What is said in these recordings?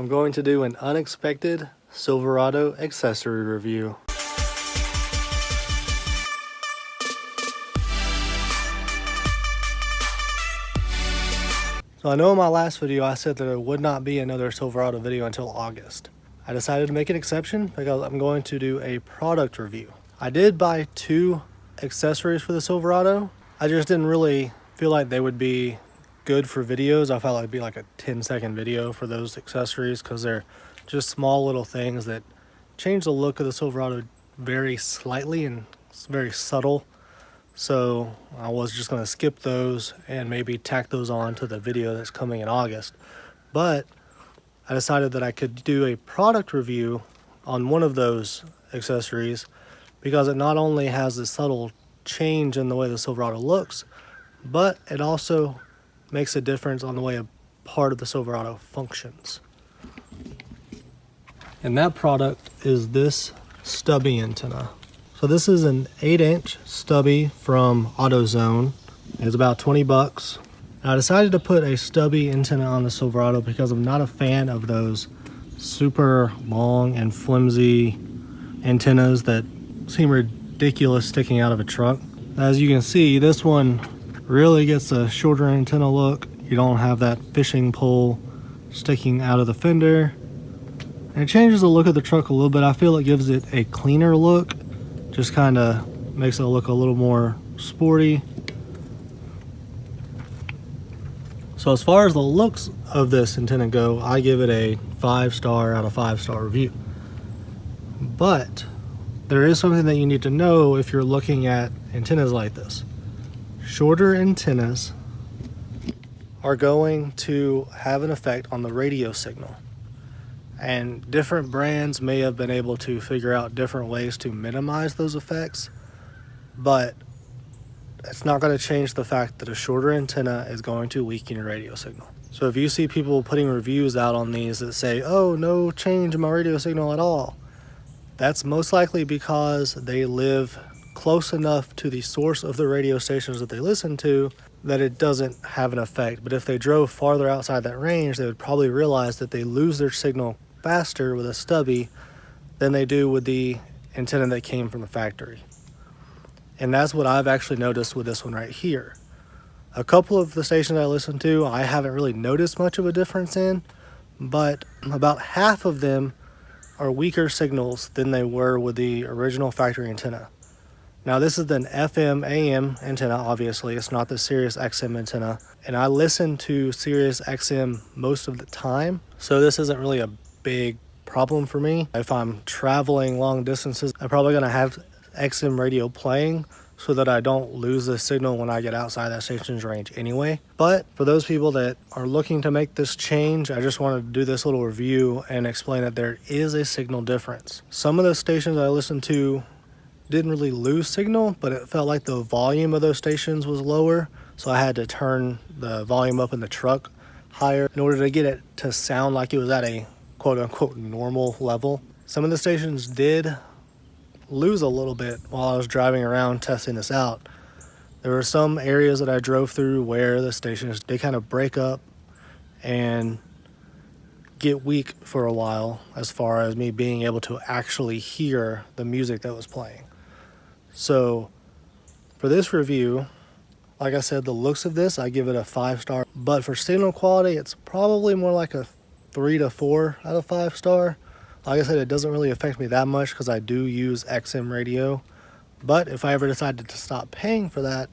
I'm going to do an unexpected Silverado accessory review. So I know in my last video I said that there would not be another Silverado video until August. I decided to make an exception because I'm going to do a product review. I did buy 2 accessories for the Silverado. I just didn't really feel like they would be good for videos. I felt like it'd be like a 10-second video for those accessories because they're just small little things that change the look of the Silverado very slightly and it's very subtle. So I was just going to skip those and maybe tack those on to the video that's coming in August. But I decided that I could do a product review on one of those accessories because it not only has a subtle change in the way the Silverado looks, but it also makes a difference on the way a part of the Silverado functions. And that product is this Stubby antenna. So this is an 8-inch Stubby from AutoZone. It's about 20 bucks. I decided to put a Stubby antenna on the Silverado because I'm not a fan of those super long and flimsy antennas that seem ridiculous sticking out of a truck. As you can see, this one really gets a shorter antenna look. You don't have that fishing pole sticking out of the fender. And it changes the look of the truck a little bit. I feel it gives it a cleaner look. Just kind of makes it look a little more sporty. So as far as the looks of this antenna go, I give it a 5-star out of 5-star review. But there is something that you need to know if you're looking at antennas like this. Shorter antennas are going to have an effect on the radio signal. And different brands may have been able to figure out different ways to minimize those effects, but it's not going to change the fact that a shorter antenna is going to weaken your radio signal. So if you see people putting reviews out on these that say, oh, no change in my radio signal at all, that's most likely because they live close enough to the source of the radio stations that they listen to that it doesn't have an effect. But if they drove farther outside that range, they would probably realize that they lose their signal faster with a Stubby than they do with the antenna that came from the factory. And that's what I've actually noticed with this one right here. A couple of the stations I listen to, I haven't really noticed much of a difference in, but about half of them are weaker signals than they were with the original factory antenna. Now this is an FM AM antenna, obviously. It's not the Sirius XM antenna. And I listen to Sirius XM most of the time, so this isn't really a big problem for me. If I'm traveling long distances, I'm probably going to have XM radio playing so that I don't lose the signal when I get outside that station's range anyway. But for those people that are looking to make this change, I just wanted to do this little review and explain that there is a signal difference. Some of the stations I listen to didn't really lose signal, but it felt like the volume of those stations was lower, so I had to turn the volume up in the truck higher in order to get it to sound like it was at a quote-unquote normal level. Some of the stations did lose a little bit while I was driving around testing this out. There were some areas that I drove through where the stations, they kind of break up and get weak for a while as far as me being able to actually hear the music that was playing. So for this review, like I said, the looks of this, I give it a 5-star, but for signal quality, it's probably more like a 3 to 4 out of 5-star. Like I said, it doesn't really affect me that much because I do use XM radio. But if I ever decided to stop paying for that,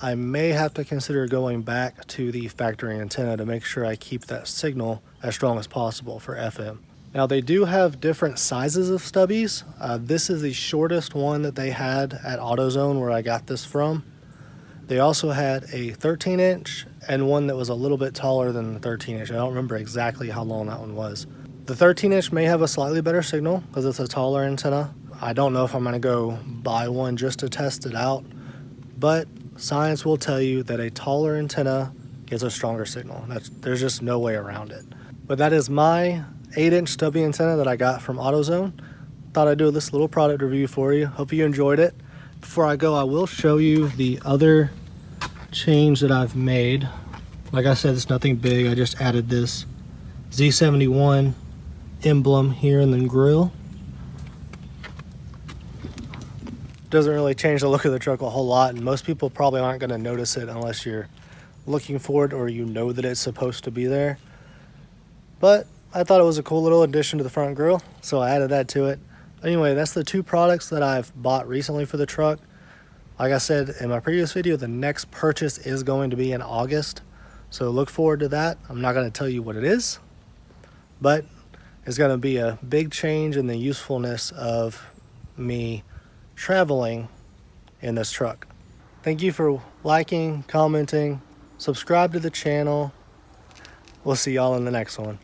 I may have to consider going back to the factory antenna to make sure I keep that signal as strong as possible for FM. Now they do have different sizes of Stubbies. This is the shortest one that they had at AutoZone where I got this from. They also had a 13-inch and one that was a little bit taller than the 13-inch. I don't remember exactly how long that one was. The 13-inch may have a slightly better signal because it's a taller antenna. I don't know if I'm going to go buy one just to test it out, but science will tell you that a taller antenna gets a stronger signal. There's just no way around it. But that is my 8-inch Stubby antenna that I got from AutoZone. Thought I'd do this little product review for you. Hope you enjoyed it. Before I go, I will show you the other change that I've made. Like I said, it's nothing big. I just added this Z71 emblem here in the grill. Doesn't really change the look of the truck a whole lot, and most people probably aren't going to notice it unless you're looking for it or you know that it's supposed to be there. But I thought it was a cool little addition to the front grille, so I added that to it. Anyway, that's the two products that I've bought recently for the truck. Like I said in my previous video, the next purchase is going to be in August, so look forward to that. I'm not going to tell you what it is, but it's going to be a big change in the usefulness of me traveling in this truck. Thank you for liking, commenting, subscribe to the channel. We'll see y'all in the next one.